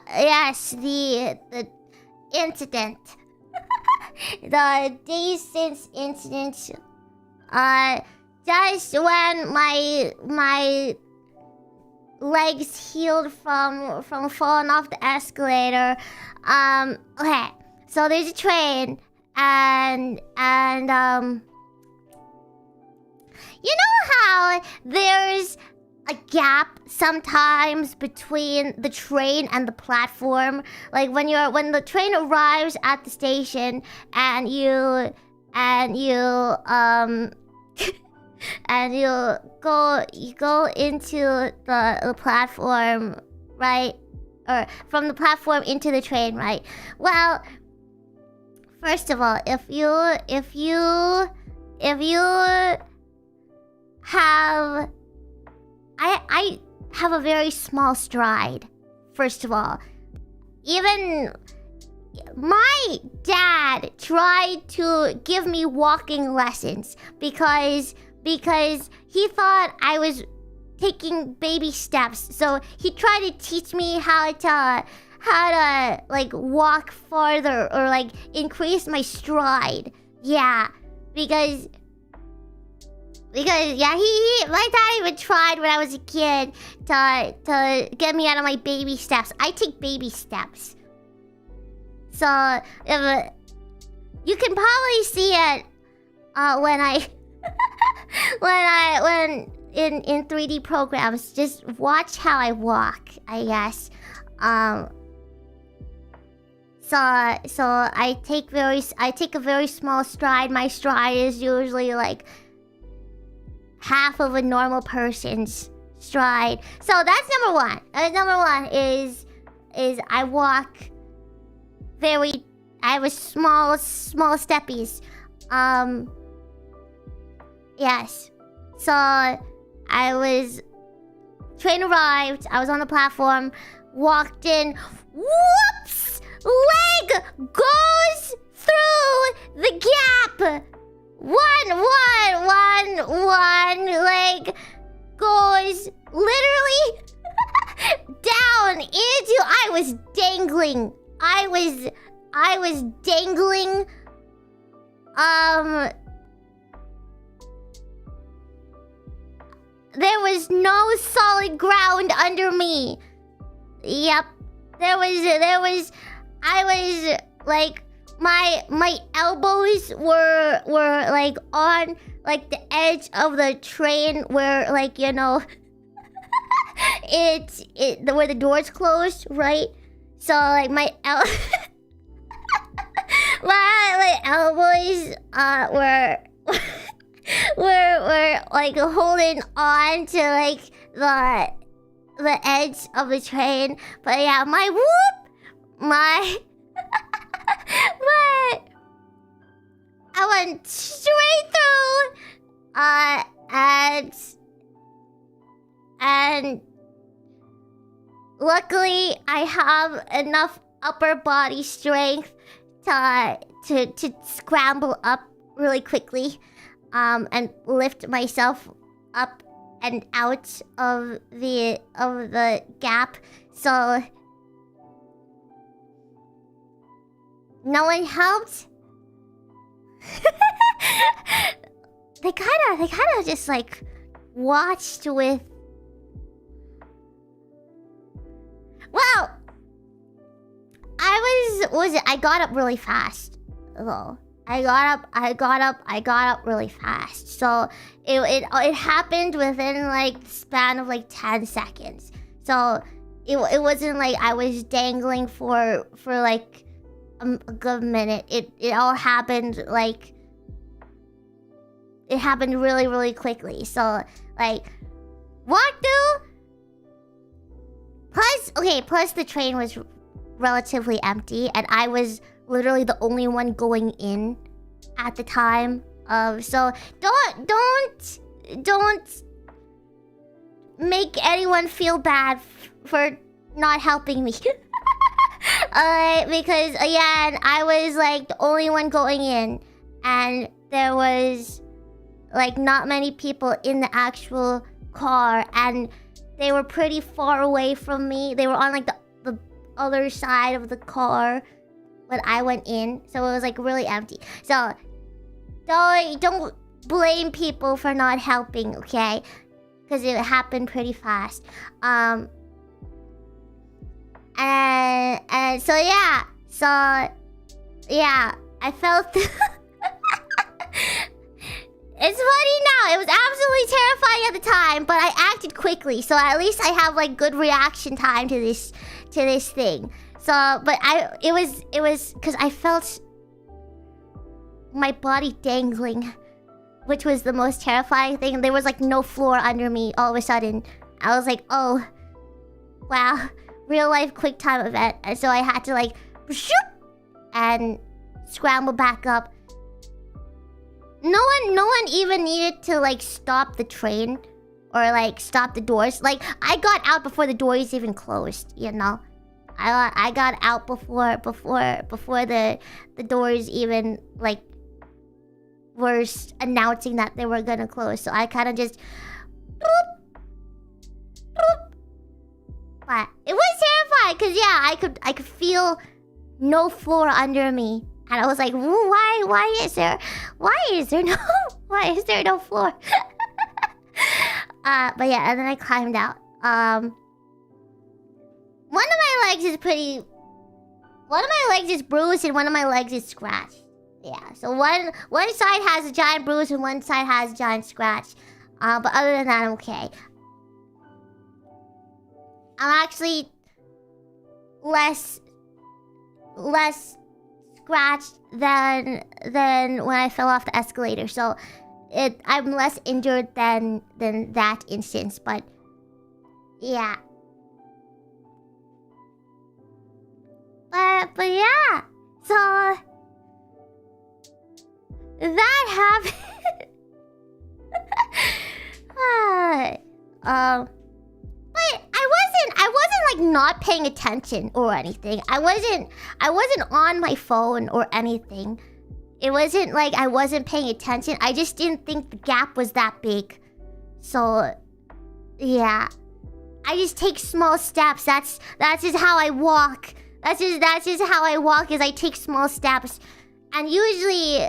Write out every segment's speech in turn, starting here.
Yes, the incident. The day since incident. Just when my legs healed from falling off the escalator. Okay, so there's a train, and you know how there's a gap sometimes between the train and the platform, like when the train arrives at the station and you and you go into the platform, right? Or from the platform into the train, right? Well, first of all, if you have, I have a very small stride. First of all, even my dad tried to give me walking lessons because he thought I was taking baby steps. So he tried to teach me how to like walk farther or like increase my stride. Yeah, because yeah, my dad even tried when I was a kid to get me out of my baby steps. I take baby steps. So if you can probably see it when in 3D programs, just watch how I walk, I guess. So I take a very small stride. My stride is usually like half of a normal person's stride. So that's number one. Number one is I walk I have small steppies. Yes. So train arrived, I was on the platform, walked in, whoops! Leg goes through the gap! One leg goes literally down into, I was dangling. There was no solid ground under me. Yep. I was like, my elbows were like on like the edge of the train where, like, you know, where the doors closed, right? So like my elbows were like holding on to like the edge of the train. But yeah, I went straight through, and luckily I have enough upper body strength to scramble up really quickly, and lift myself up and out of the gap. So no one helped. They kind of just like watched with. Well, I got up really fast though. I got up really fast. So it happened within like the span of like 10 seconds. So it wasn't like I was dangling for like a good minute. It all happened like, it happened really, really quickly. So like, walk through. Plus the train was relatively empty, and I was literally the only one going in at the time. So don't make anyone feel bad for not helping me. Because again, I was like the only one going in, and there was like not many people in the actual car, and they were pretty far away from me. They were on like the other side of the car when I went in, so it was like really empty. So don't blame people for not helping, okay? Because it happened pretty fast. And so yeah, I felt. It's funny now. It was absolutely terrifying at the time, but I acted quickly, so at least I have like good reaction time to this thing. So, but it was because I felt my body dangling, which was the most terrifying thing. There was like no floor under me. All of a sudden, I was like, oh, wow, real life quick time event. And so I had to like shoot and scramble back up. No one even needed to like stop the train or like stop the doors. Like I got out before the doors even closed, you know. I got out before the doors even like were announcing that they were gonna close. So I kind of just but it was terrifying because yeah, I could feel no floor under me. And I was like, why is there no floor? But yeah, and then I climbed out. One of my legs is bruised and one of my legs is scratched. Yeah, so one side has a giant bruise and one side has a giant scratch. But other than that, I'm okay. I'm actually less scratched than when I fell off the escalator, so I'm less injured than that instance, but yeah. But yeah, so that happened. But I wasn't like not paying attention or anything. I wasn't on my phone or anything. It wasn't like I wasn't paying attention. I just didn't think the gap was that big. So yeah, I just take small steps. That's just how I walk. That's just how I walk. Is I take small steps, and usually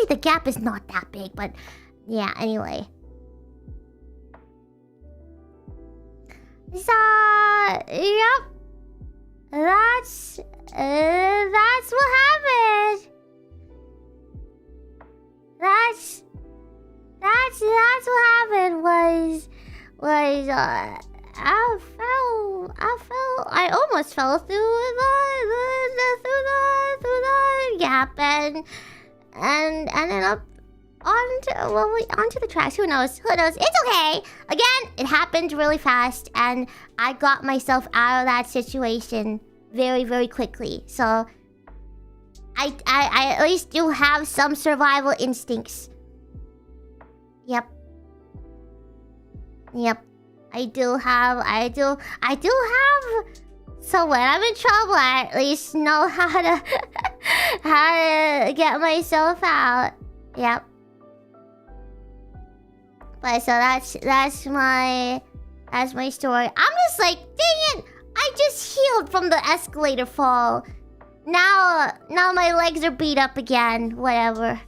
the gap is not that big. But yeah, anyway. So, yep. That's what happened. That's what happened was I almost fell through the gap and ended up onto the tracks. Who knows? It's okay. Again, it happened really fast, and I got myself out of that situation very, very quickly. So I at least do have some survival instincts. Yep. I do have. So when I'm in trouble, I at least know how to get myself out. Yep. But so that's my story. I'm just like, dang it! I just healed from the escalator fall. Now my legs are beat up again. Whatever.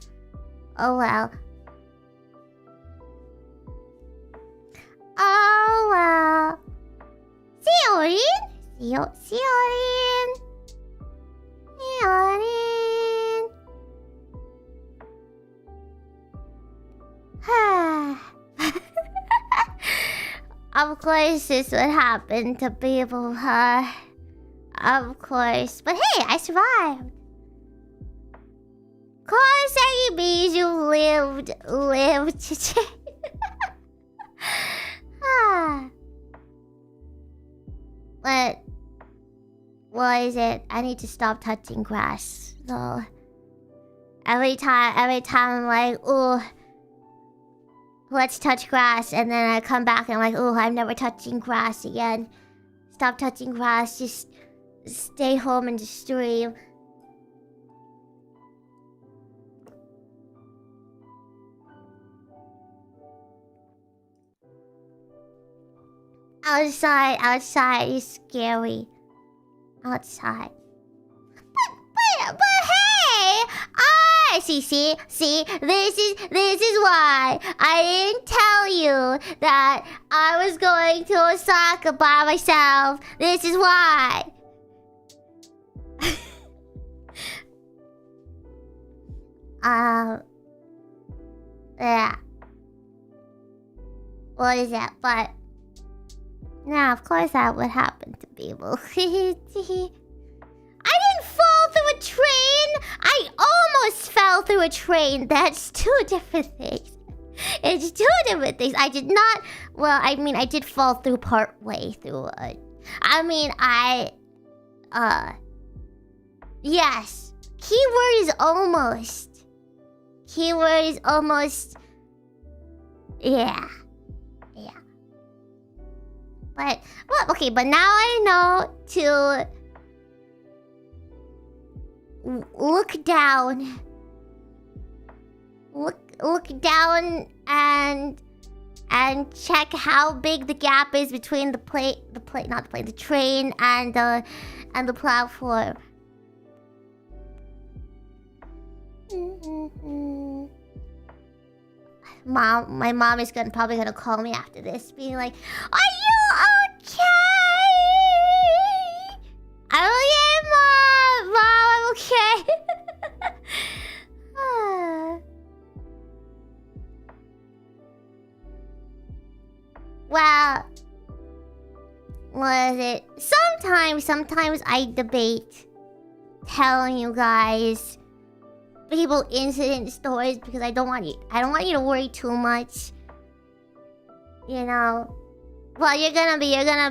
Oh well. Oh well. See you, Orin. See you, Orin. See you, Orin. Of course, this would happen to people, huh? Of course. But hey, I survived. Cause any bees you lived today. But what is it? I need to stop touching grass. So every time I'm like, ooh, let's touch grass, and then I come back and I'm like, oh, I'm never touching grass again. Stop touching grass. Just stay home and just stream. Outside is scary. Outside. But hey! See, this is why I didn't tell you that I was going to Osaka by myself. This is why. Yeah. What is that? But nah, of course that would happen to people. I didn't fall through a train. I almost fell through a train. That's two different things. It's two different things. I did not. Well, I mean, I did fall through part way through. Yes. Keyword is almost. Keyword is almost. Yeah. But well, okay. But now I know to look down. Look down and check how big the gap is between the train and the platform. My mom is probably gonna call me after this, being like, "Are you okay?" I'm okay, Mom. I'm okay. Well, what is it? Sometimes I debate telling you guys people incident stories because I don't want you to worry too much. You know. Well, you're gonna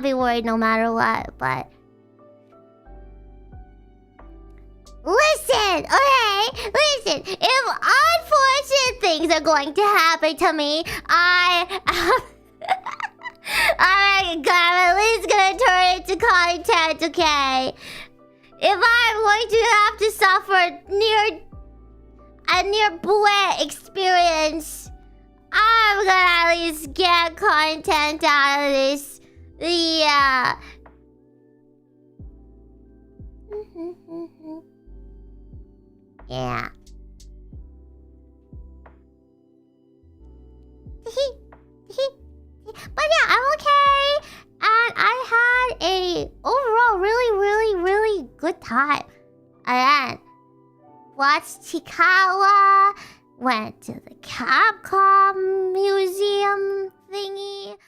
be worried no matter what, but listen, okay? Listen, if unfortunate things are going to happen to me, I'm at least gonna turn it into content, okay? If I'm going to have to suffer a near Bouet experience, I'm gonna at least get content out of this. Yeah. Yeah. But yeah, I'm okay. And I had a overall really good time. And watched Chikawa, went to the Capcom museum thingy.